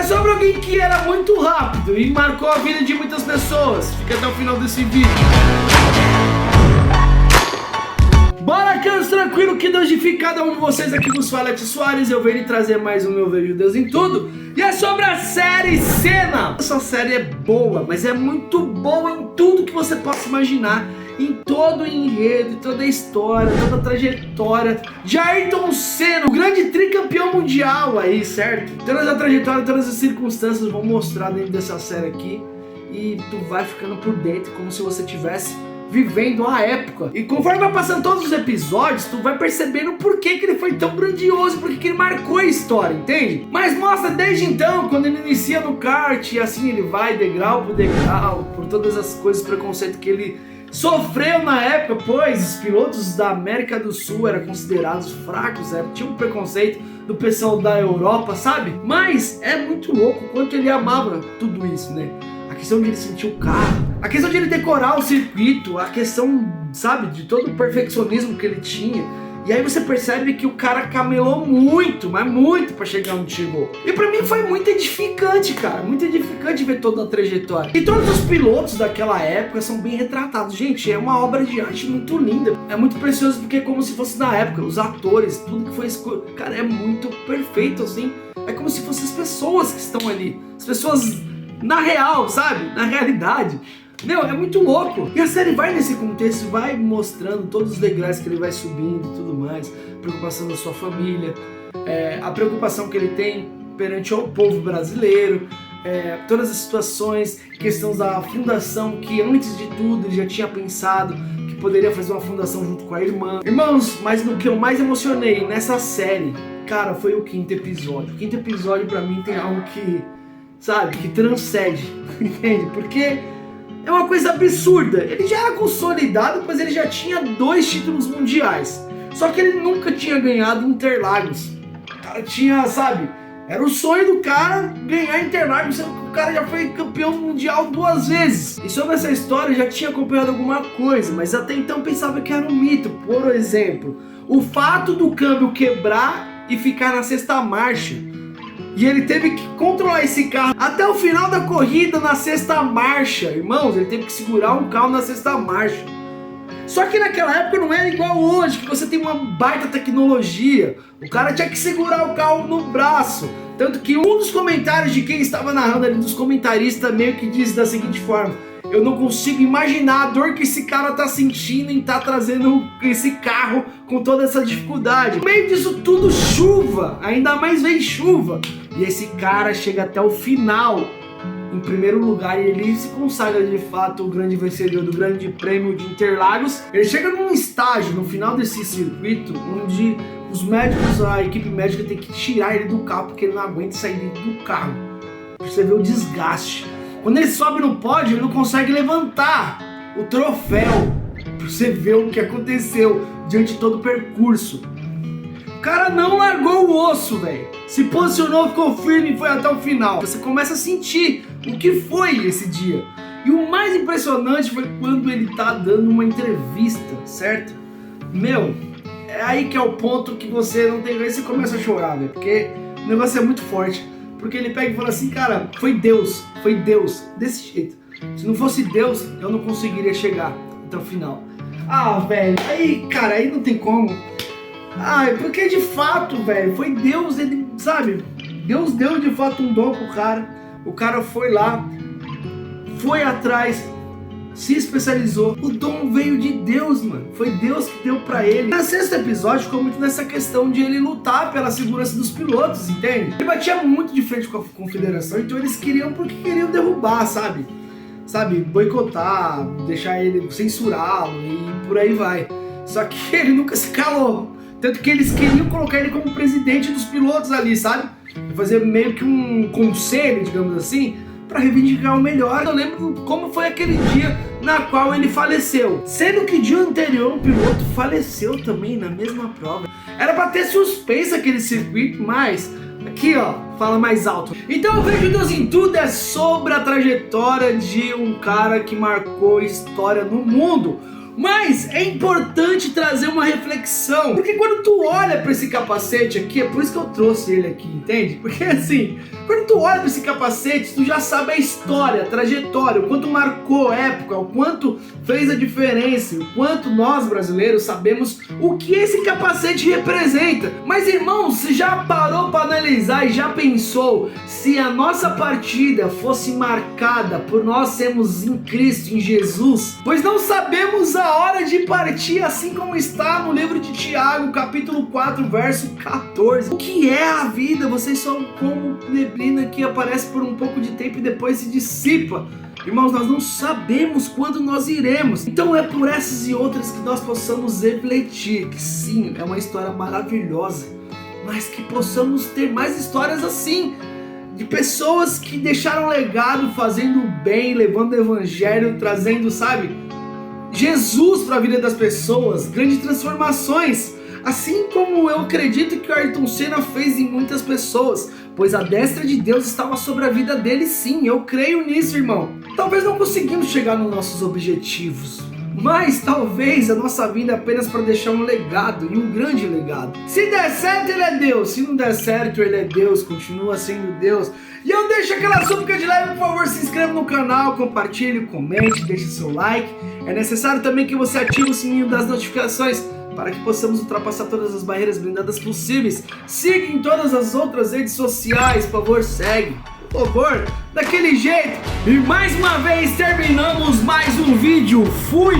sobre alguém que era muito rápido e marcou a vida de muitas pessoas. Fica até o final desse vídeo. Bora, caros, tranquilo, que Deus de cada um de vocês. Aqui vos fala Alex Soares. Eu venho trazer mais um meu Vejo Deus em Tudo. E é sobre a série Senna. Essa série é boa, mas é muito boa em tudo que você possa imaginar. Em todo o enredo, toda a história, toda a trajetória de Ayrton Senna, o grande tricampeão mundial aí, certo? Toda a trajetória, todas as circunstâncias vão mostrar dentro dessa série aqui. E tu vai ficando por dentro, como se você tivesse vivendo a época. E conforme vai passando todos os episódios, tu vai percebendo por que ele foi tão grandioso, por que ele marcou a história, entende? Mas mostra desde então, quando ele inicia no kart, e assim ele vai degrau por degrau, por todas as coisas, preconceito que ele sofreu na época, pois os pilotos da América do Sul eram considerados fracos, tinha um preconceito do pessoal da Europa, sabe? Mas é muito louco o quanto ele amava tudo isso, né? A questão de ele sentir o carro, a questão de ele decorar o circuito, a questão, sabe, de todo o perfeccionismo que ele tinha. E aí você percebe que o cara camelou muito, mas muito pra chegar onde chegou. E pra mim foi muito edificante, cara, muito edificante ver toda a trajetória. E todos os pilotos daquela época são bem retratados. Gente, é uma obra de arte muito linda. É muito precioso porque é como se fosse na época, os atores, tudo que foi escolhido. Cara, é muito perfeito, assim. É como se fossem as pessoas que estão ali. As pessoas na real, sabe? Na realidade. Meu, é muito louco. E a série vai nesse contexto, vai mostrando todos os degraus que ele vai subindo e tudo mais. A preocupação da sua família, a preocupação que ele tem perante o povo brasileiro, todas as situações, questões da fundação, que antes de tudo ele já tinha pensado que poderia fazer uma fundação junto com a irmã. Irmãos, mas no que eu mais emocionei nessa série, cara, foi o 5º episódio. O 5º episódio pra mim tem algo que, sabe, que transcende, entende? Porque é uma coisa absurda. Ele já era consolidado, pois ele já tinha 2 títulos mundiais. Só que ele nunca tinha ganhado Interlagos. O cara tinha, sabe, era o sonho do cara ganhar Interlagos, sendo que o cara já foi campeão mundial 2 vezes. E sobre essa história eu já tinha acompanhado alguma coisa, mas até então pensava que era um mito. Por exemplo, o fato do câmbio quebrar e ficar na 6ª marcha. E ele teve que controlar esse carro até o final da corrida na 6ª marcha. Irmãos, ele teve que segurar um carro na 6ª marcha. Só que naquela época não era igual hoje, que você tem uma baita tecnologia. O cara tinha que segurar o carro no braço. Tanto que um dos comentários de quem estava narrando ali, dos comentaristas, meio que diz da seguinte forma: eu não consigo imaginar a dor que esse cara tá sentindo em tá trazendo esse carro com toda essa dificuldade. No meio disso tudo, chuva, ainda mais vem chuva. E esse cara chega até o final, em primeiro lugar, e ele se consagra de fato o grande vencedor do Grande Prêmio de Interlagos. Ele chega num estágio, no final desse circuito, onde os médicos, a equipe médica tem que tirar ele do carro, porque ele não aguenta sair dentro do carro. Pra você ver o desgaste. Quando ele sobe no pódio, ele não consegue levantar o troféu. Pra você ver o que aconteceu diante de todo o percurso. O cara não largou o osso, velho. Se posicionou, ficou firme e foi até o final. Você começa a sentir o que foi esse dia. E o mais impressionante foi quando ele tá dando uma entrevista, certo? Meu, é aí que é o ponto que você não tem... Aí você começa a chorar, velho. Porque o negócio é muito forte. Porque ele pega e fala assim, cara, foi Deus, desse jeito. Se não fosse Deus, eu não conseguiria chegar até o final. Ah, velho, aí, cara, aí não tem como. Ah, porque de fato, velho, foi Deus, ele, sabe, Deus deu de fato um dom pro cara. O cara foi lá, foi atrás, se especializou. O dom veio de Deus, mano. Foi Deus que deu pra ele. No 6º episódio ficou muito nessa questão de ele lutar pela segurança dos pilotos, entende? Ele batia muito de frente com a confederação, então eles queriam porque queriam derrubar, sabe? Boicotar, deixar ele, censurá-lo e por aí vai. Só que ele nunca se calou. Tanto que eles queriam colocar ele como presidente dos pilotos ali, sabe? Fazer meio que um conselho, digamos assim, para reivindicar o melhor. Eu lembro como foi aquele dia na qual ele faleceu. Sendo que dia anterior o piloto faleceu também na mesma prova. Era para ter suspenso aquele circuito, mas aqui ó, fala mais alto. Então o Vejo Deus em Tudo é sobre a trajetória de um cara que marcou história no mundo. Mas é importante trazer uma reflexão, porque quando tu olha para esse capacete aqui, é por isso que eu trouxe ele aqui, entende? Porque assim, quando tu olha para esse capacete, tu já sabe a história, a trajetória, o quanto marcou a época, o quanto fez a diferença, o quanto nós brasileiros sabemos o que esse capacete representa. Mas irmão, você já parou para analisar e já pensou se a nossa partida fosse marcada por nós sermos em Cristo, em Jesus? Pois não sabemos a hora de partir, assim como está no livro de Tiago, capítulo 4, verso 14. O que é a vida? Vocês são como neblina que aparece por um pouco de tempo e depois se dissipa. Irmãos, nós não sabemos quando nós iremos. Então é por essas e outras que nós possamos refletir que sim, é uma história maravilhosa, mas que possamos ter mais histórias assim, de pessoas que deixaram legado, fazendo o bem, levando o evangelho, trazendo, sabe, Jesus para a vida das pessoas, grandes transformações. Assim como eu acredito que o Ayrton Senna fez em muitas pessoas, pois a destra de Deus estava sobre a vida dele sim, eu creio nisso, irmão. Talvez não conseguimos chegar nos nossos objetivos, mas talvez a nossa vida é apenas para deixar um legado, e um grande legado. Se der certo, ele é Deus. Se não der certo, ele é Deus, continua sendo Deus. E eu deixo aquela súplica de like, por favor, se inscreva no canal, compartilhe, comente, deixe seu like. É necessário também que você ative o sininho das notificações para que possamos ultrapassar todas as barreiras blindadas possíveis. Siga em todas as outras redes sociais, por favor, segue. Por favor, daquele jeito. E mais uma vez terminamos mais um vídeo. Fui!